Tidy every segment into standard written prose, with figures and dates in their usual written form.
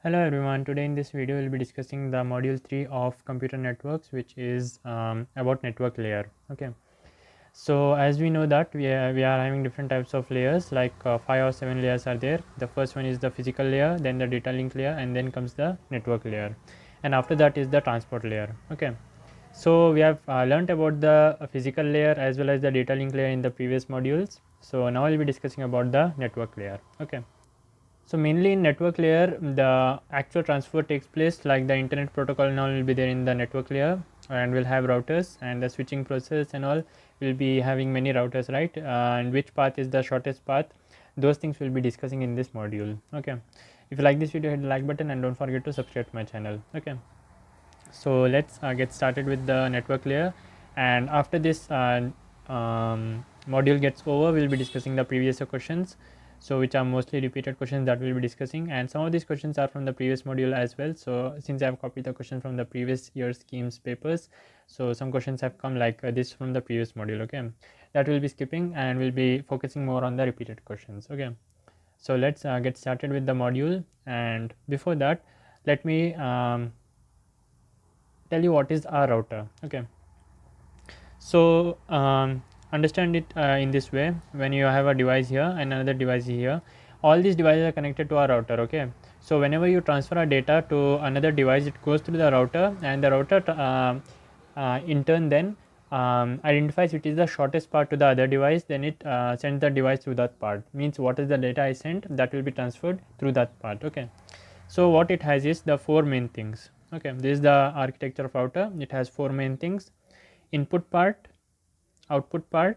Hello everyone, today in this video we'll be discussing the module 3 of computer networks, which is about network layer. Okay, so as we know that we are having different types of layers, like 5 or 7 layers are there. The first one is the physical layer, then the data link layer, and then comes the network layer, and after that is the transport layer. Okay, so we have learnt about the physical layer as well as the data link layer in the previous modules. So now we'll be discussing about the network layer. Okay, so mainly in network layer, the actual transfer takes place, like the internet protocol and all will be there in the network layer, and we'll have routers and the switching process and all will be having many routers, right? And which path is the shortest path? Those things we'll be discussing in this module. Okay, if you like this video, hit the like button and don't forget to subscribe to my channel. Okay, so let's get started with the network layer, and after this module gets over, we'll be discussing the previous questions, so which are mostly repeated questions that we'll be discussing, and some of these questions are from the previous module as well. So since I have copied the question from the previous year's schemes papers, so some questions have come like this from the previous module. Okay, that we'll be skipping and we'll be focusing more on the repeated questions. Okay, so let's get started with the module, and before that let me tell you what is a router. Okay, so understand it in this way. When you have a device here and another device here, all these devices are connected to a router. Okay, so whenever you transfer a data to another device, it goes through the router, and the router in turn then identifies which is the shortest part to the other device, then it sends the device to that part. Means what is the data I sent, that will be transferred through that part. Okay, so what it has is the four main things. Okay, this is the architecture of router. It has four main things: input part, output part,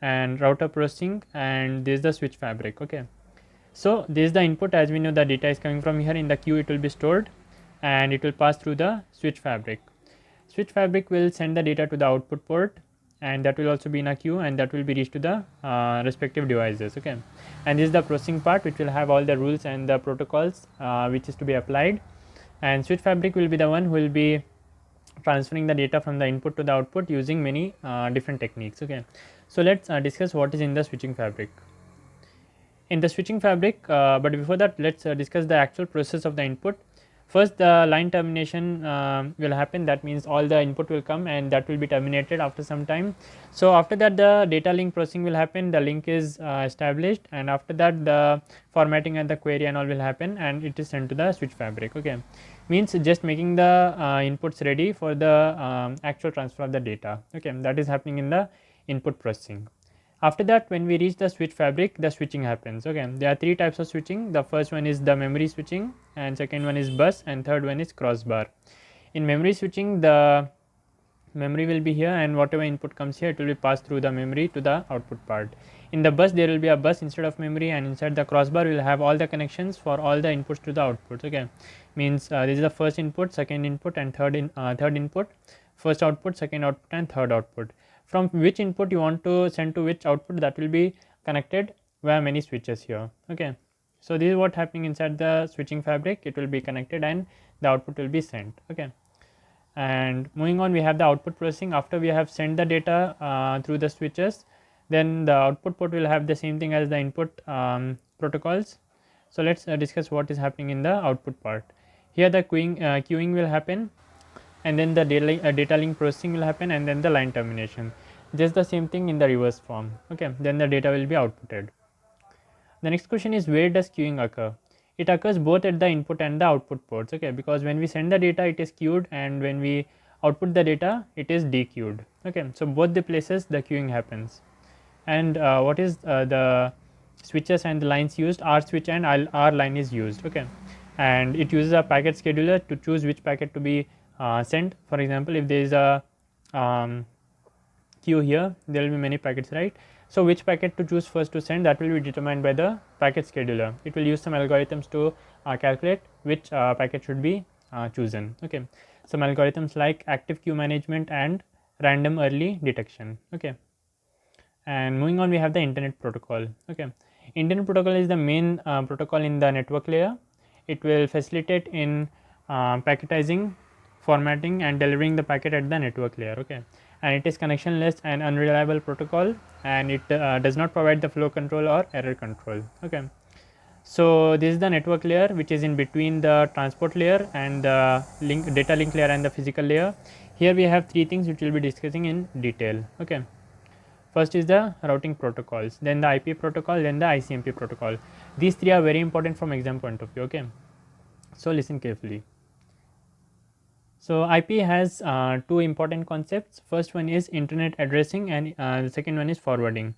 and router processing, and this is the switch fabric. Okay, so this is the input. As we know, the data is coming from here in the queue, it will be stored and it will pass through the switch fabric. Switch fabric will send the data to the output port, and that will also be in a queue, and that will be reached to the respective devices. Okay, and this is the processing part, which will have all the rules and the protocols which is to be applied, and switch fabric will be the one who will be transferring the data from the input to the output using many different techniques. Okay, so let's discuss what is in the switching fabric. In the switching fabric, but before that, let's discuss the actual process of the input. First, the line termination will happen. That means all the input will come and that will be terminated after some time. So after that, the data link processing will happen. The link is established, and after that the formatting and the query and all will happen, and it is sent to the switch fabric. Okay, means just making the inputs ready for the actual transfer of the data. Okay, that is happening in the input processing. After that, when we reach the switch fabric, the switching happens. Okay, there are three types of switching. The first one is the memory switching, and second one is bus, and third one is crossbar. In memory switching, the memory will be here, and whatever input comes here, it will be passed through the memory to the output part. In the bus, there will be a bus instead of memory, and inside the crossbar we will have all the connections for all the inputs to the outputs. Okay, means this is the first input, second input, and third input, first output, second output, and third output. From which input you want to send to which output, that will be connected via many switches here. Okay, so this is what happening inside the switching fabric. It will be connected and the output will be sent. Okay, and moving on, we have the output processing. After we have sent the data through the switches, then the output port will have the same thing as the input protocols. So let's discuss what is happening in the output part. Here the queuing will happen, and then the data link processing will happen, and then the line termination. Just the same thing in the reverse form. Okay, then the data will be outputted. The next question is, where does queuing occur? It occurs both at the input and the output ports. Okay, because when we send the data, it is queued, and when we output the data, it is dequeued. Okay, so both the places the queuing happens. And what is the switches and the lines used? R switch and R line is used. Okay, and it uses a packet scheduler to choose which packet to be sent. For example, if there is a queue here, there will be many packets, right? So which packet to choose first to send, that will be determined by the packet scheduler. It will use some algorithms to calculate which packet should be chosen. Okay, some algorithms like active queue management and random early detection. Okay, and moving on, we have the internet protocol. Okay, internet protocol is the main protocol in the network layer. It will facilitate in packetizing, formatting, and delivering the packet at the network layer. Okay, and it is connectionless and unreliable protocol, and it does not provide the flow control or error control. Okay, So this is the network layer, which is in between the transport layer and the data link layer and the physical layer. Here we have three things which we will be discussing in detail. Okay. First is the routing protocols, then the IP protocol, then the ICMP protocol. These three are very important from exam point of view. Okay. So listen carefully. So IP has two important concepts. First one is internet addressing, and the second one is forwarding.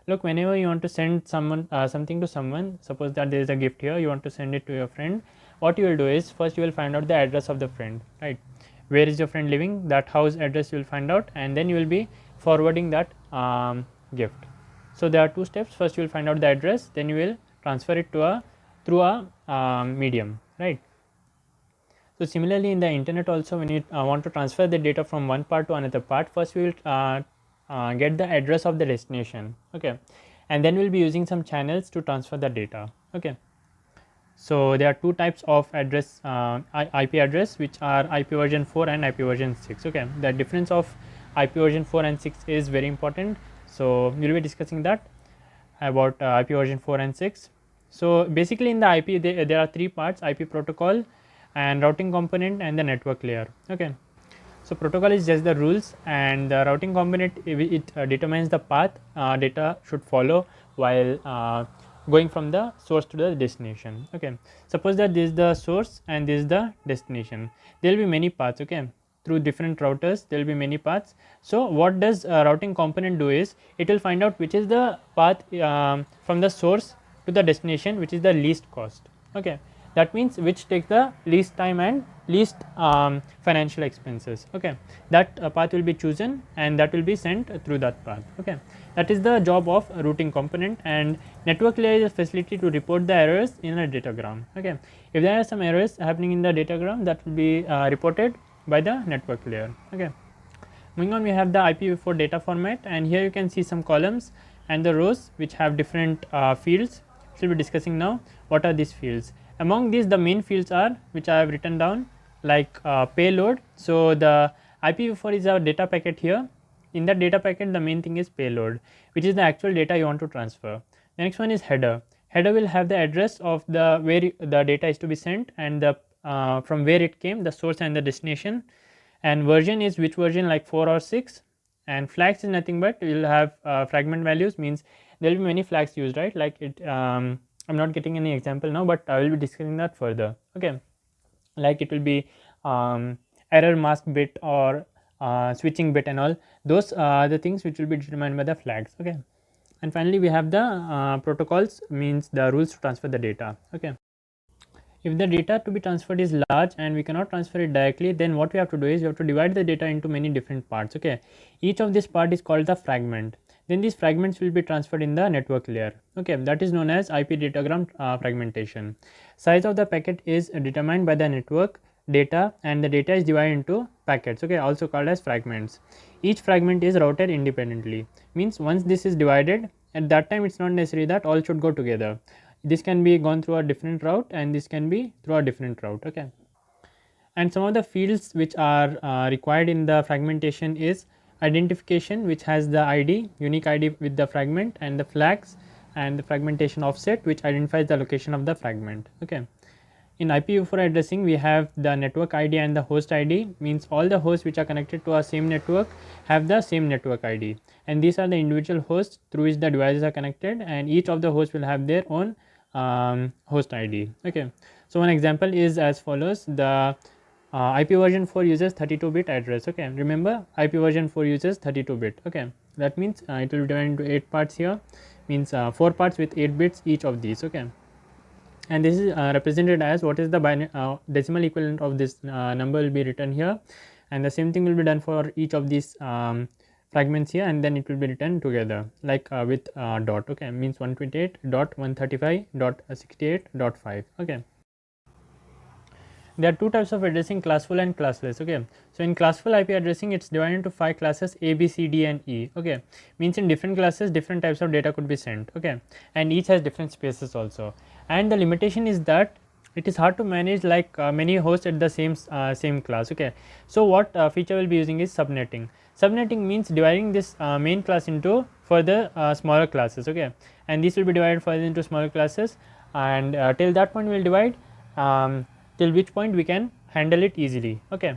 Look, whenever you want to send someone something to someone, suppose that there is a gift here, you want to send it to your friend. What you will do is, first you will find out the address of the friend, right? Where is your friend living? That house address you will find out, and then you will be forwarding that gift. So there are two steps. First you will find out the address, then you will transfer it to through a medium, right? So similarly in the internet also, when you want to transfer the data from one part to another part, first we will get the address of the destination, okay, and then we will be using some channels to transfer the data, okay. So there are two types of address, IP address, which are IP version 4 and IP version 6, okay. The difference of IP version 4 and 6 is very important, so we will be discussing that about IP version 4 and 6. So basically in the IP there are three parts: IP protocol, and routing component, and the network layer, okay. So protocol is just the rules, and the routing component, it determines the path data should follow while going from the source to the destination, okay. Suppose that this is the source and this is the destination, there will be many paths, okay. Through different routers there will be many paths. So what does routing component do is, it will find out which is the path from the source to the destination which is the least cost, okay. That means which takes the least time and least financial expenses, okay. That path will be chosen and that will be sent through that path, okay. That is the job of routing component. And network layer is a facility to report the errors in a datagram, okay. If there are some errors happening in the datagram, that will be reported by the network layer, okay. Moving on, we have the IPv4 data format, and here you can see some columns and the rows which have different fields. We will be discussing now what are these fields. Among these, the main fields are, which I have written down, like payload. So the IPv4 is our data packet here. In that data packet, the main thing is payload, which is the actual data you want to transfer. The next one is header. Header will have the address of the where the data is to be sent, and the from where it came, the source and the destination. And version is which version, like 4 or 6. And flags is nothing but you will have fragment values, means there will be many flags used, right? Like it I'm not getting any example now, but I will be discussing that further, okay. Like it will be error mask bit or switching bit and all. Those are the things which will be determined by the flags, okay. And finally we have the protocols, means the rules to transfer the data, okay. If the data to be transferred is large and we cannot transfer it directly, then what we have to do is we have to divide the data into many different parts, okay. Each of this part is called the fragment. Then these fragments will be transferred in the network layer, okay. That is known as IP datagram fragmentation. Size of the packet is determined by the network data, and the data is divided into packets, okay, also called as fragments. Each fragment is routed independently, means once this is divided, at that time it's not necessary that all should go together. This can be gone through a different route and this can be through a different route, okay. And some of the fields which are required in the fragmentation is identification, which has the ID, unique ID with the fragment, and the flags, and the fragmentation offset, which identifies the location of the fragment, okay. In IPv4 addressing, we have the network ID and the host ID, means all the hosts which are connected to our same network have the same network ID, and these are the individual hosts through which the devices are connected, and each of the hosts will have their own host ID, okay. So one example is as follows: the IP version 4 uses 32-bit address, okay. Remember, IP version 4 uses 32-bit, okay. That means it will be divided into 8 parts here, means 4 parts with 8 bits each of these, okay. And this is represented as what is the decimal equivalent of this number will be written here, and the same thing will be done for each of these fragments here, and then it will be written together like with dot, okay, means 128.135.68.5, okay. There are two types of addressing, classful and classless, okay. So in classful IP addressing, it's divided into 5 classes: A, B, C, D and E, okay. Means in different classes different types of data could be sent, okay, and each has different spaces also. And the limitation is that it is hard to manage like many hosts at the same class, okay. So what feature will be using is subnetting. Subnetting means dividing this main class into further smaller classes, okay, and this will be divided further into smaller classes. and till that point we will divide, till which point we can handle it easily. Okay.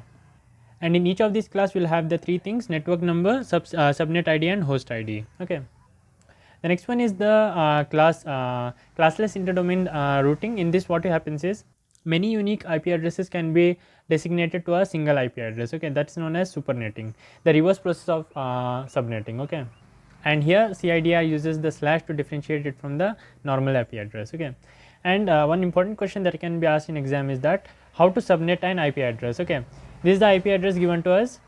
And in each of these class we will have the three things: network number, subnet ID and host ID. Okay. The next one is the classless interdomain routing. In this, what happens is many unique IP addresses can be designated to a single IP address. Okay, that's known as supernetting, the reverse process of subnetting. Okay, and here CIDR uses the slash to differentiate it from the normal IP address. Okay, and one important question that can be asked in exam is that how to subnet an IP address. Okay, this is the IP address given to us,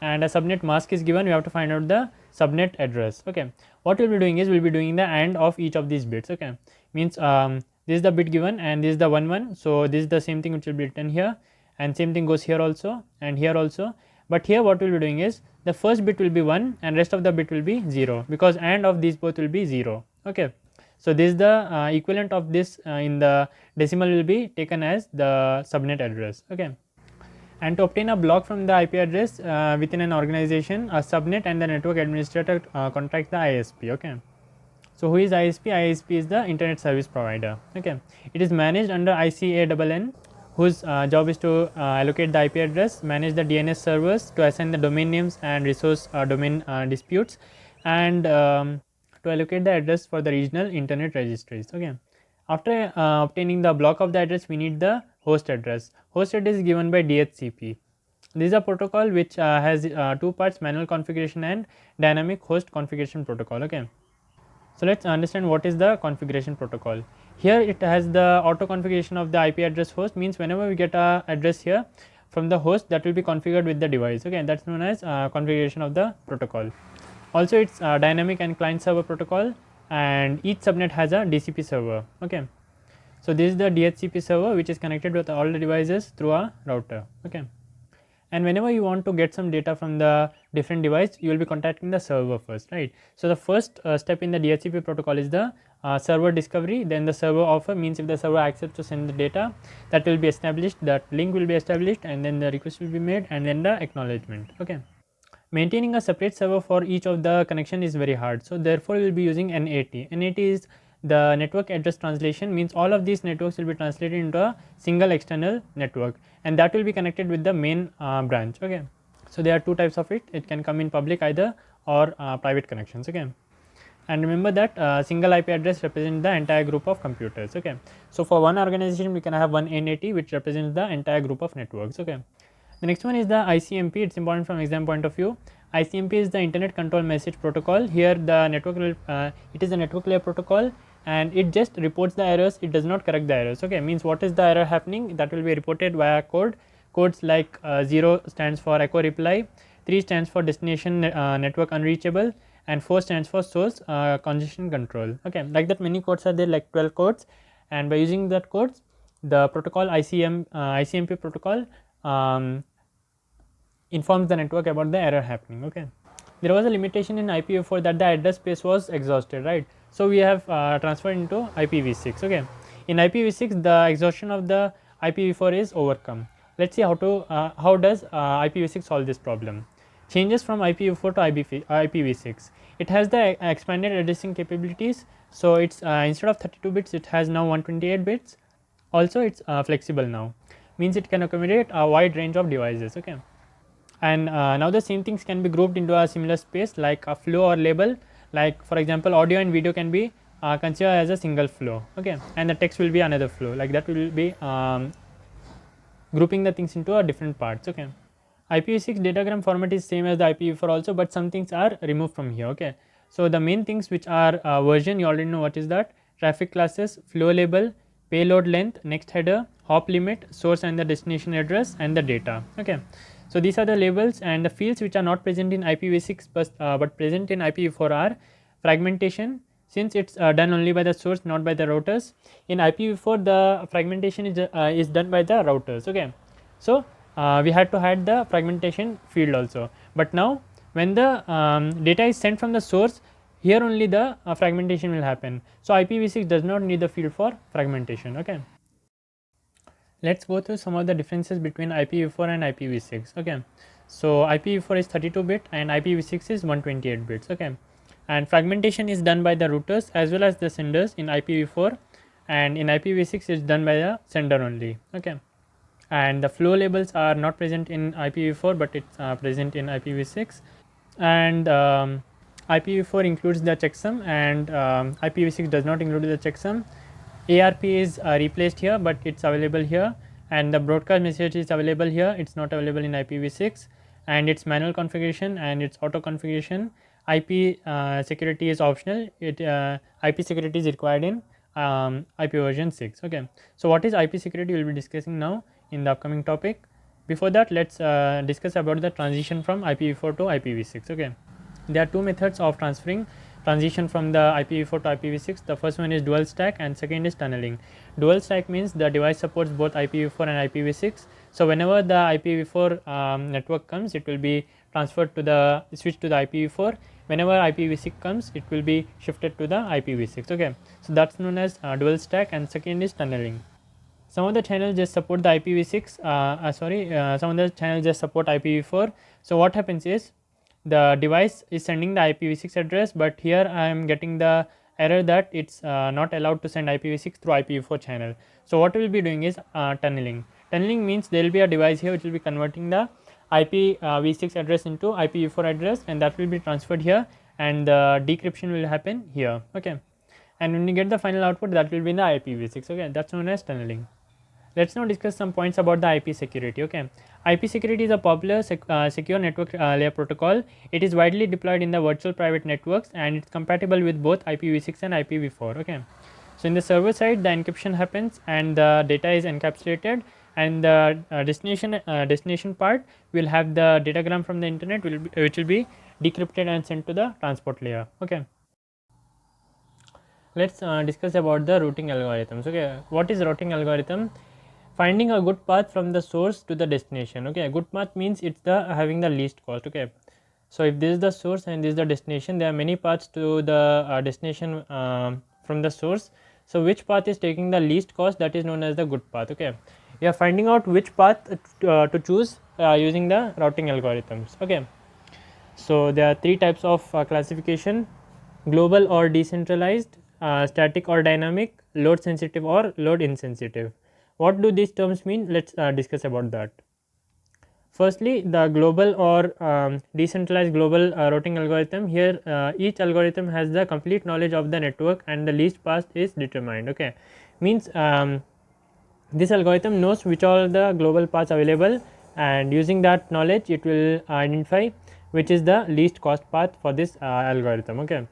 and a subnet mask is given. We have to find out the subnet address. Okay, what we'll be doing is we'll be doing the AND of each of these bits. Okay, means this is the bit given and this is the 1 1, so this is the same thing which will be written here, and same thing goes here also and here also. But here what we'll be doing is the first bit will be 1 and rest of the bit will be 0, because AND of these both will be 0. Okay, so this is the equivalent of this in the decimal will be taken as the subnet address. Okay, and to obtain a block from the IP address within an organization, a subnet and the network administrator contact the ISP. Okay, so who is ISP? ISP is the internet service provider. Okay, it is managed under ICANN, whose job is to allocate the IP address, manage the DNS servers, to assign the domain names and resource domain disputes, and to allocate the address for the regional internet registries. Okay, after obtaining the block of the address, we need the host address. Host address is given by DHCP. This is a protocol which has two parts: manual configuration and dynamic host configuration protocol. Okay, so let's understand what is the configuration protocol. Here it has the auto configuration of the IP address host, means whenever we get a address here from the host, that will be configured with the device. Okay, that's known as configuration of the protocol. Also, it's dynamic and client server protocol, and each subnet has a DCP server. Okay, so this is the DHCP server which is connected with all the devices through a router. Okay, and whenever you want to get some data from the different device, you will be contacting the server first, right? So the first step in the DHCP protocol is the server discovery, then the server offer, means if the server accepts to send the data, that will be established, that link will be established, and then the request will be made, and then the acknowledgement. Okay, maintaining a separate server for each of the connection is very hard, so therefore we will be using NAT. NAT is the network address translation, means all of these networks will be translated into a single external network, and that will be connected with the main branch. Okay, so there are two types of it. It can come in public either or private connections. Okay, and remember that single IP address represents the entire group of computers. Okay, so for one organization we can have one NAT which represents the entire group of networks. Okay, the next one is the ICMP. It's important from exam point of view. ICMP is the Internet Control Message Protocol. Here the network it is a network layer protocol, and it just reports the errors, it does not correct the errors. Okay, means what is the error happening, that will be reported via codes like 0 stands for echo reply, 3 stands for destination network unreachable, and 4 stands for source congestion control. Okay, like that many codes are there, like 12 codes, and by using that codes the protocol ICMP protocol informs the network about the error happening. Okay, there was a limitation in IPv4 that the address space was exhausted, right? So we have transferred into IPv6. Okay, in IPv6 the exhaustion of the IPv4 is overcome. Let's see how does IPv6 solve this problem. Changes from IPv4 to IPv6. It has the expanded addressing capabilities, so it's instead of 32 bits it has now 128 bits. Also it's flexible now, means it can accommodate a wide range of devices. Okay, and now the same things can be grouped into a similar space like a flow or label, like for example audio and video can be considered as a single flow. Okay, and the text will be another flow, like that will be grouping the things into a different parts. Okay, IPv6 datagram format is same as the IPv4 also, but some things are removed from here. Okay, so the main things which are version, you already know what is that: traffic classes, flow label, payload length, next header, hop limit, source and the destination address, and the data. Okay, so these are the labels, and the fields which are not present in IPv6 but present in IPv4 are fragmentation, since it's done only by the source, not by the routers. In IPv4 the fragmentation is done by the routers. Okay, so we had to hide the fragmentation field also, but now when the data is sent from the source, here only the fragmentation will happen. So IPv6 does not need the field for fragmentation. Okay, let's go through some of the differences between IPv4 and IPv6. Okay, so IPv4 is 32 bit and IPv6 is 128 bits. Okay, and fragmentation is done by the routers as well as the senders in IPv4, and in IPv6 it's done by the sender only. Okay, and the flow labels are not present in IPv4, but it's present in IPv6. And IPv4 includes the checksum, and IPv6 does not include the checksum. ARP is replaced here, but it's available here, and the broadcast message is available here. It's not available in IPv6, and it's manual configuration and it's auto configuration. IP security is optional. IP security is required in IP version 6. Okay, so what is IP security? We'll be discussing now in the upcoming topic. Before that, let's discuss about the transition from IPv4 to IPv6. Okay, there are two methods of transition from the IPv4 to IPv6. The first one is dual stack and second is tunneling. Dual stack means the device supports both IPv4 and IPv6. So whenever the IPv4 network comes, it will be transferred to the switch to the IPv4. Whenever IPv6 comes, it will be shifted to the IPv6. Okay, so that's known as dual stack, and second is tunneling. Some of the channels just support the IPv6. Some of the channels just support IPv4. So what happens is the device is sending the IPv6 address, but here I am getting the error that it's not allowed to send IPv6 through IPv4 channel. So what we will be doing is tunneling. Tunneling means there will be a device here which will be converting the IPv6 address into IPv4 address, and that will be transferred here, and the decryption will happen here. Okay, and when you get the final output, that will be in the IPv6. Okay, that's known as tunneling. Let's now discuss some points about the IP security. Okay, IP security is a popular secure network layer protocol. It is widely deployed in the virtual private networks, and it's compatible with both IPv6 and IPv4. Okay, so in the server side, the encryption happens and the data is encapsulated, and the destination part will have the datagram from the internet, which will be decrypted and sent to the transport layer. Okay, let's discuss about the routing algorithms. Okay, what is routing algorithm? Finding a good path from the source to the destination. Okay, a good path means it's the having the least cost. Okay, so if this is the source and this is the destination, there are many paths to the destination from the source. So which path is taking the least cost, that is known as the good path. Okay, we are finding out which path to choose using the routing algorithms. Okay, so there are three types of classification: global or decentralized, static or dynamic, load sensitive or load insensitive. What do these terms mean? Let's discuss about that. Firstly, the global or decentralized global routing algorithm. Here each algorithm has the complete knowledge of the network and the least path is determined. Okay, means this algorithm knows which are the global paths available, and using that knowledge it will identify which is the least cost path for this algorithm. Okay,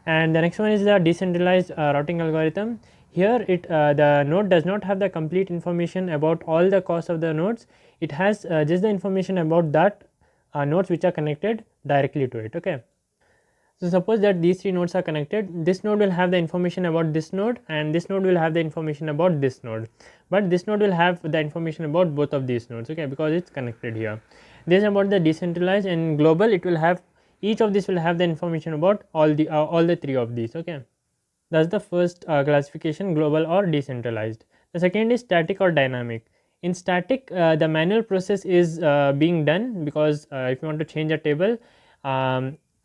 and the next one is the decentralized routing algorithm. Here the node does not have the complete information about all the costs of the nodes. It has just the information about that nodes which are connected directly to it. Okay, so suppose that these three nodes are connected. This node will have the information about this node, and this node will have the information about this node, but this node will have the information about both of these nodes. Okay, because it's connected here. This is about the decentralized, and global it will have, each of these will have the information about all the three of these. Okay, that's the first classification, global or decentralized. The second is static or dynamic. In static, the manual process is being done, because if you want to change a table,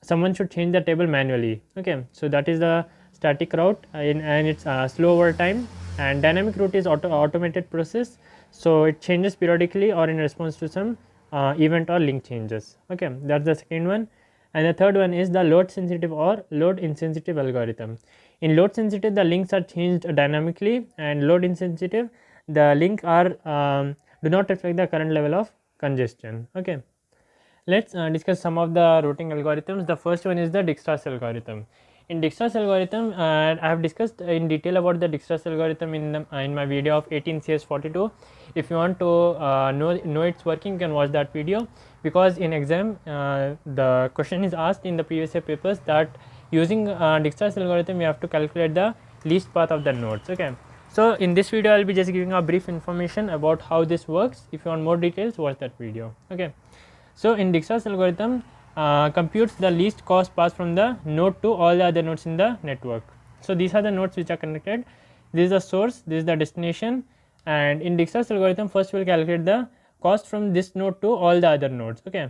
someone should change the table manually. Okay, so that is the static route, and it's slow over time. And dynamic route is automated process, so it changes periodically or in response to some event or link changes. Okay, that's the second one. And the third one is the load sensitive or load insensitive algorithm. In load sensitive, the links are changed dynamically, and load insensitive, the link are do not reflect the current level of congestion. Okay, let's discuss some of the routing algorithms. The first one is the Dijkstra's algorithm. In Dijkstra's algorithm, I have discussed in detail about the Dijkstra's algorithm in my video of 18CS42. If you want to know its working, you can watch that video, because in exam the question is asked in the previous year papers that using Dijkstra's algorithm you have to calculate the least path of the nodes. Okay, so in this video I will be just giving a brief information about how this works. If you want more details, watch that video. Okay, so in Dijkstra's algorithm computes the least cost path from the node to all the other nodes in the network. So these are the nodes which are connected. This is the source, this is the destination, and in Dijkstra's algorithm first we will calculate the cost from this node to all the other nodes. Okay,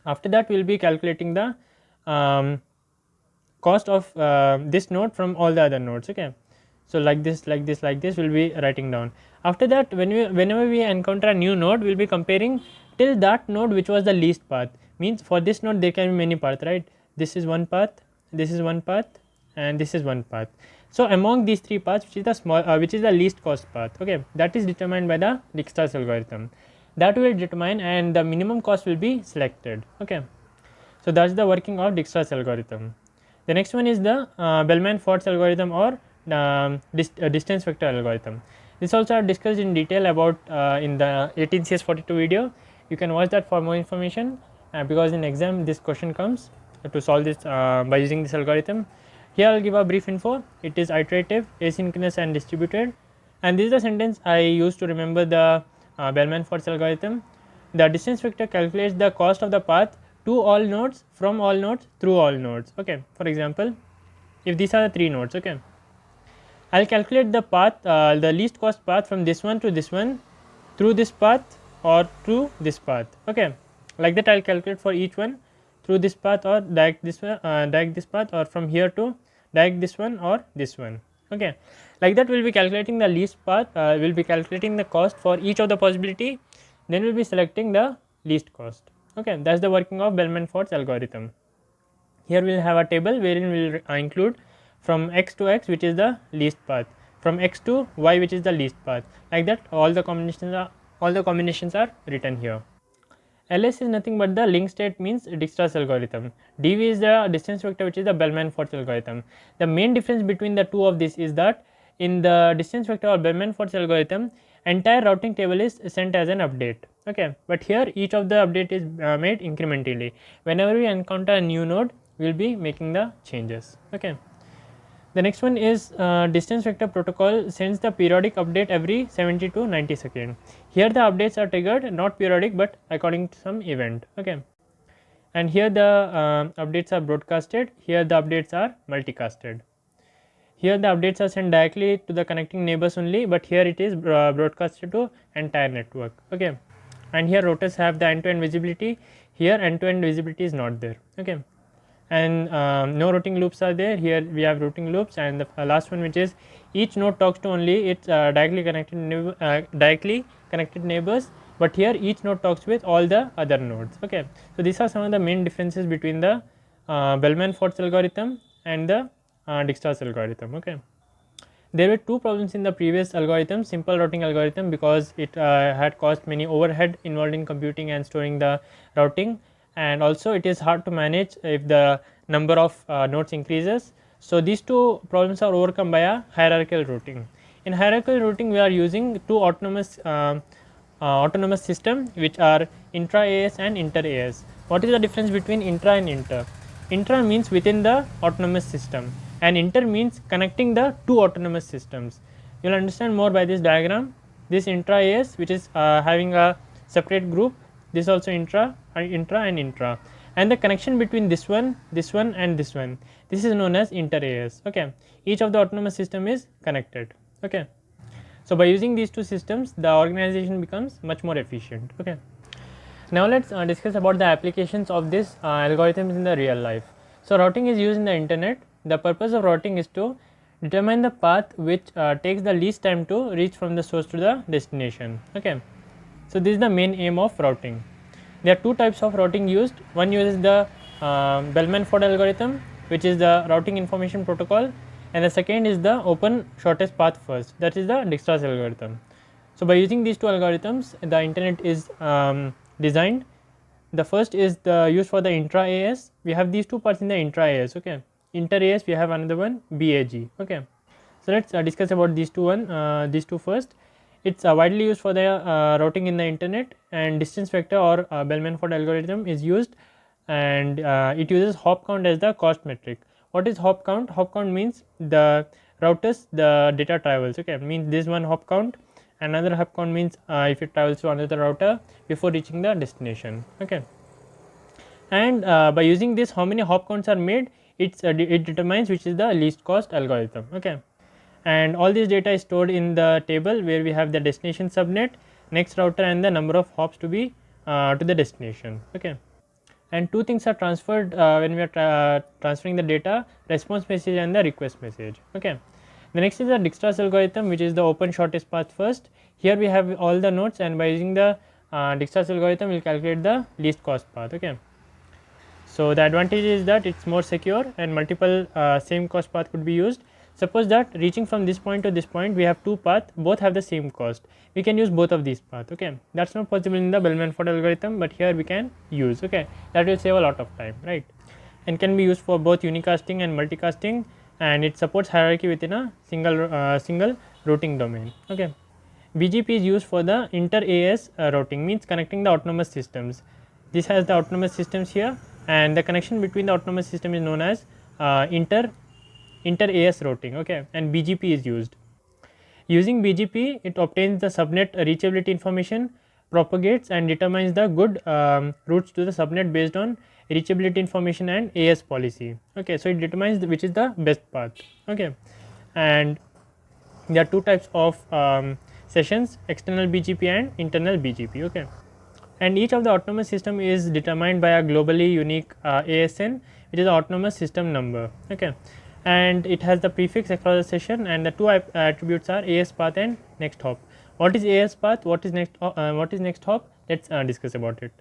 after that we will be calculating the cost of this node from all the other nodes. Okay, So like this, like this, like this, we'll be writing down. After that, whenever we encounter a new node, we'll be comparing till that node which was the least path. Means for this node there can be many paths, right? This is one path, this is one path, and this is one path. So among these three paths, which is the which is the least cost path, okay, that is determined by the Dijkstra's algorithm. That will determine, and the minimum cost will be selected. Okay, so that's the working of Dijkstra's algorithm. The next one is the Bellman-Ford algorithm, or distance vector algorithm. This also I have discussed in detail about in the 18CS42 video. You can watch that for more information, because in exam this question comes to solve this by using this algorithm. Here I will give a brief info. It is iterative, asynchronous, and distributed. And this is the sentence I used to remember the Bellman-Ford algorithm. The distance vector calculates the cost of the path to all nodes, from all nodes, through all nodes. Okay. For example, if these are the three nodes, okay, I will calculate the path, the least cost path from this one to this one, through this path or through this path. Okay. Like that I will calculate for each one, through this path or direct this path, or from here to direct this one or this one. Okay. Like that we will be calculating the least path, we will be calculating the cost for each of the possibility, then we will be selecting the least cost. Okay, that is the working of Bellman-Ford algorithm. Here we will have a table wherein we will include from x to x, which is the least path, from x to y, which is the least path. Like that all the combinations are written here. LS is nothing but the link state, means Dijkstra's algorithm. DV is the distance vector, which is the Bellman-Ford algorithm. The main difference between the two of these is that in the distance vector or Bellman-Ford algorithm, entire routing table is sent as an update. Okay, but here each of the update is made incrementally. Whenever we encounter a new node, we will be making the changes. Okay. The next one is distance vector protocol sends the periodic update every 70 to 90 seconds. Here the updates are triggered not periodic but according to some event. Okay. And here the updates are broadcasted, here the updates are multicasted. Here the updates are sent directly to the connecting neighbors only, but here it is broadcasted to entire network. Okay. And here routers have the end-to-end visibility, here end-to-end visibility is not there. Okay. And no routing loops are there. Here we have routing loops, and the last one, which is each node talks to only its directly connected neighbors, but here each node talks with all the other nodes. Okay. So these are some of the main differences between the Bellman-Ford algorithm and the Dijkstra's algorithm. Okay. There were two problems in the previous algorithm, simple routing algorithm, because it had caused many overhead involved in computing and storing the routing, and also it is hard to manage if the number of nodes increases. So these two problems are overcome by a hierarchical routing. In hierarchical routing, we are using two autonomous system, which are intra AS and inter AS. What is the difference between intra and inter? Intra means within the autonomous system, and inter means connecting the two autonomous systems. You will understand more by this diagram. This intra AS, which is having a separate group, this also intra and intra, and the connection between this one and this one, this is known as inter AS. Okay. Each of the autonomous system is connected. Okay. So by using these two systems, the organization becomes much more efficient. Okay. Now let's discuss about the applications of this algorithms in the real life. So routing is used in the internet. The purpose of routing is to determine the path which takes the least time to reach from the source to the destination. Okay. So this is the main aim of routing. There are two types of routing used. One uses the Bellman-Ford algorithm, which is the routing information protocol, and the second is the open shortest path first, that is the Dijkstra's algorithm. So by using these two algorithms, the internet is designed. The first is the used for the intra AS. We have these two parts in the intra AS. Okay. Inter AS, we have another one, BAG. Okay. So let's discuss about these two first. It's widely used for the routing in the internet, and distance vector or Bellman-Ford algorithm is used, and it uses hop count as the cost metric. What is hop count? Hop count means the routers the data travels. Okay, means this one hop count. Another hop count means if it travels to another router before reaching the destination. Okay, and by using this, how many hop counts are made, it determines which is the least cost algorithm. Okay. And all this data is stored in the table where we have the destination subnet, next router, and the number of hops to be to the destination. Okay. And two things are transferred when we are transferring the data: response message and the request message. Okay. The next is the Dijkstra's algorithm, which is the open shortest path first. Here we have all the nodes, and by using the Dijkstra's algorithm, we will calculate the least cost path. Okay. So the advantage is that it's more secure and multiple same cost path could be used. Suppose that reaching from this point to this point, we have two paths, both have the same cost. We can use both of these paths. Okay, that's not possible in the Bell-Manford algorithm, but here we can use. Okay, that will save a lot of time, right? And can be used for both unicasting and multicasting, and it supports hierarchy within a single routing domain. Okay, BGP is used for the inter-AS routing, means connecting the autonomous systems. This has the autonomous systems here, and the connection between the autonomous system is known as inter-AS routing. Okay, and BGP is used. Using BGP, it obtains the subnet reachability information, propagates and determines the good routes to the subnet based on reachability information and AS policy. Okay, so it determines which is the best path. Okay, and there are two types of sessions: external BGP and internal BGP. Okay, and each of the autonomous system is determined by a globally unique ASN, which is the autonomous system number. Okay, and it has the prefix across the session, and the two attributes are AS path and next hop. What is AS path? What is next hop? Let's discuss about it.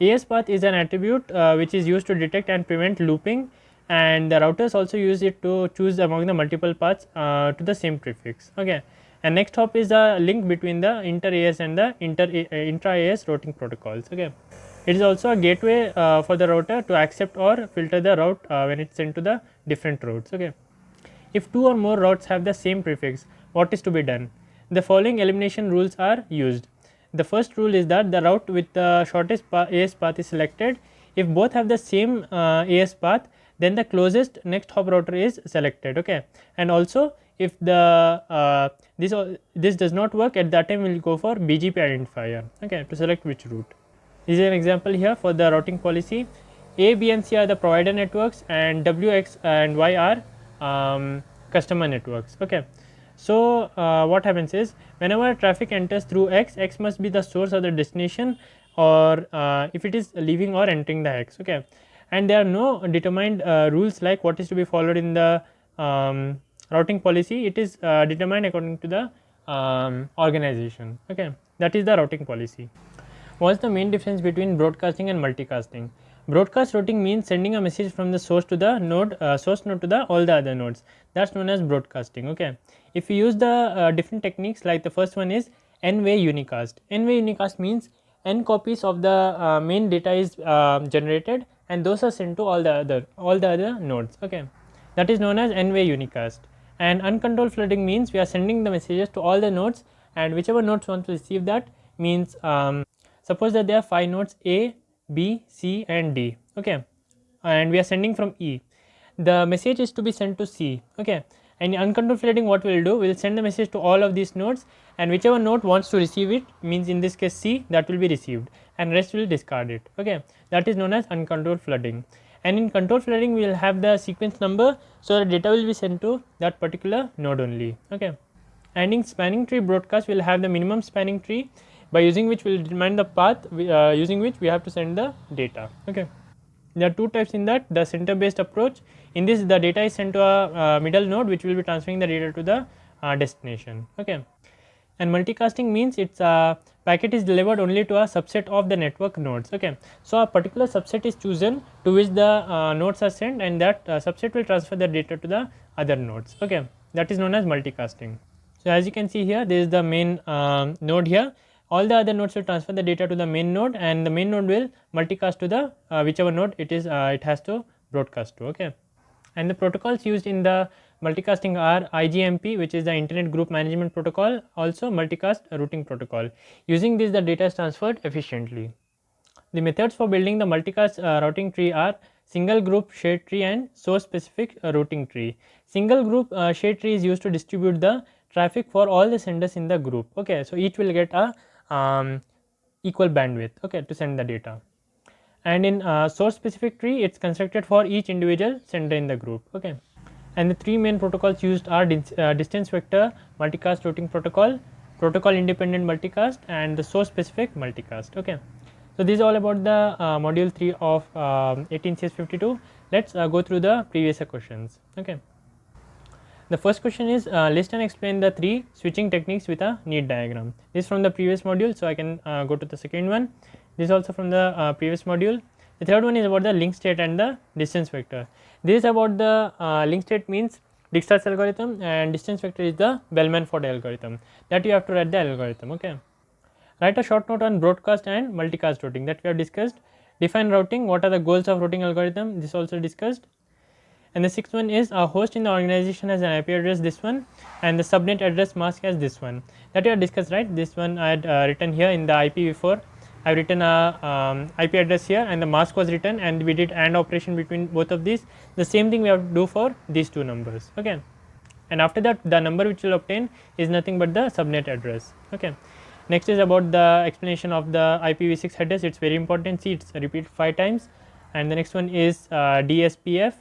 AS path is an attribute which is used to detect and prevent looping, and the routers also use it to choose among the multiple paths to the same prefix. Okay, and next hop is a link between the inter-AS and the intra-AS routing protocols. Okay, it is also a gateway for the router to accept or filter the route when it's sent to the different routes. Okay, if two or more routes have the same prefix, what is to be done? The following elimination rules are used. The first rule is that the route with the shortest AS path is selected. If both have the same AS path, then the closest next hop router is selected. Okay, and also if the this does not work, at that time we will go for BGP identifier. Okay, to select which route. This is an example here for the routing policy. A, B and C are the provider networks, and W, X and Y are customer networks. Okay, so what happens is, whenever traffic enters through X, X must be the source or the destination, or if it is leaving or entering the X. Okay, and there are no determined rules like what is to be followed in the routing policy. It is determined according to the organization. Okay, that is the routing policy. What's the main difference between broadcasting and multicasting? Broadcast routing means sending a message from the source to the node, source node to the all the other nodes. That's known as broadcasting. Okay, if we use the different techniques, like the first one is n-way unicast. N-way unicast means n copies of the main data is generated, and those are sent to all the other nodes. Okay, that is known as n-way unicast. And uncontrolled flooding means we are sending the messages to all the nodes, and whichever nodes want to receive that, means suppose that there are 5 nodes A, B, C and D. Okay, and we are sending from E. The message is to be sent to C. Okay, and in uncontrolled flooding, what we will do, we will send the message to all of these nodes, and whichever node wants to receive it, means in this case C, that will be received, and rest will discard it. Okay, that is known as uncontrolled flooding. And in controlled flooding, we will have the sequence number, so the data will be sent to that particular node only. Okay, and in spanning tree broadcast, we will have the minimum spanning tree, by using which we will determine the path using which we have to send the data. Okay, there are two types in that: the center based approach. In this, the data is sent to a middle node, which will be transferring the data to the destination. Okay, and multicasting means its packet is delivered only to a subset of the network nodes. Okay, so a particular subset is chosen to which the nodes are sent, and that subset will transfer the data to the other nodes. Okay, that is known as multicasting. So as you can see here, there is the main node here. All the other nodes will transfer the data to the main node, and the main node will multicast to the whichever node it is it has to broadcast to. Okay, and the protocols used in the multicasting are IGMP, which is the Internet Group Management Protocol, also multicast routing protocol. Using this, the data is transferred efficiently. The methods for building the multicast routing tree are single group shared tree and source specific routing tree. Single group shared tree is used to distribute the traffic for all the senders in the group. Okay, so each will get a equal bandwidth, okay, to send the data. And in source specific tree, it's constructed for each individual sender in the group. Okay, and the three main protocols used are distance vector multicast routing protocol, protocol independent multicast, and the source specific multicast. Okay, so this is all about the module 3 of 18 CS52. Let's go through the previous questions. Okay, The first question is list and explain the 3 switching techniques with a neat diagram. This is from the previous module, so I can go to the second one. This is also from the previous module. The third one is about the link state and the distance vector. This is about the link state means Dijkstra's algorithm, and distance vector is the Bellman-Ford algorithm, that you have to write the algorithm. Okay. Write a short note on broadcast and multicast routing, that we have discussed. Define routing, what are the goals of routing algorithm, this also discussed. And the sixth one is a host in the organization has an IP address, this one, and the subnet address mask as this one, that we have discussed, right. This one I had written here in the IPv4. I have written a IP address here and the mask was written, and we did AND operation between both of these. The same thing we have to do for these two numbers. Okay. And after that, the number which will obtain is nothing but the subnet address. Okay. Next is about the explanation of the IPv6 address. It's very important. See, it's repeated 5 times. And the next one is DSPF.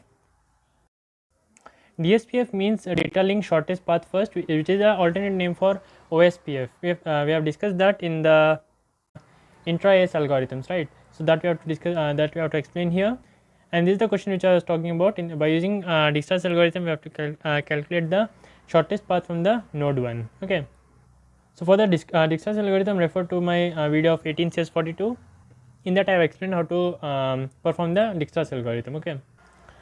DSPF means data link shortest path first, which is an alternate name for OSPF. We have discussed that in the intra-AS algorithms, right. So that we have to discuss, that we have to explain here. And this is the question which I was talking about. By using Dijkstra's algorithm, we have to calculate the shortest path from the node 1. Okay. So for the Dijkstra's algorithm, refer to my video of 18CS42. In that I have explained how to perform the Dijkstra's algorithm. Okay.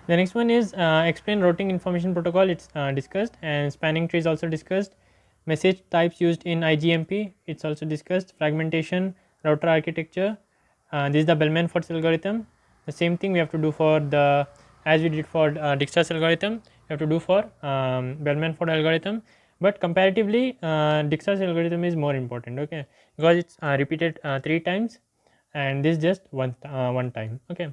The next one is explain routing information protocol. It's discussed, and spanning tree is also discussed. Message types used in IGMP, it's also discussed. Fragmentation, router architecture. This is the Bellman-Ford algorithm. The same thing we have to do for the, as we did for Dijkstra's algorithm, we have to do for Bellman-Ford algorithm. But comparatively, Dijkstra's algorithm is more important, okay, because it's repeated 3 times, and this just one time. Okay.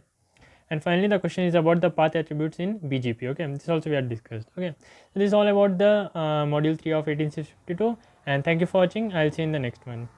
And finally, the question is about the path attributes in BGP. Okay, this also we had discussed. Okay, so this is all about the module 3 of 18CS52, and thank you for watching. I'll see you in the next one.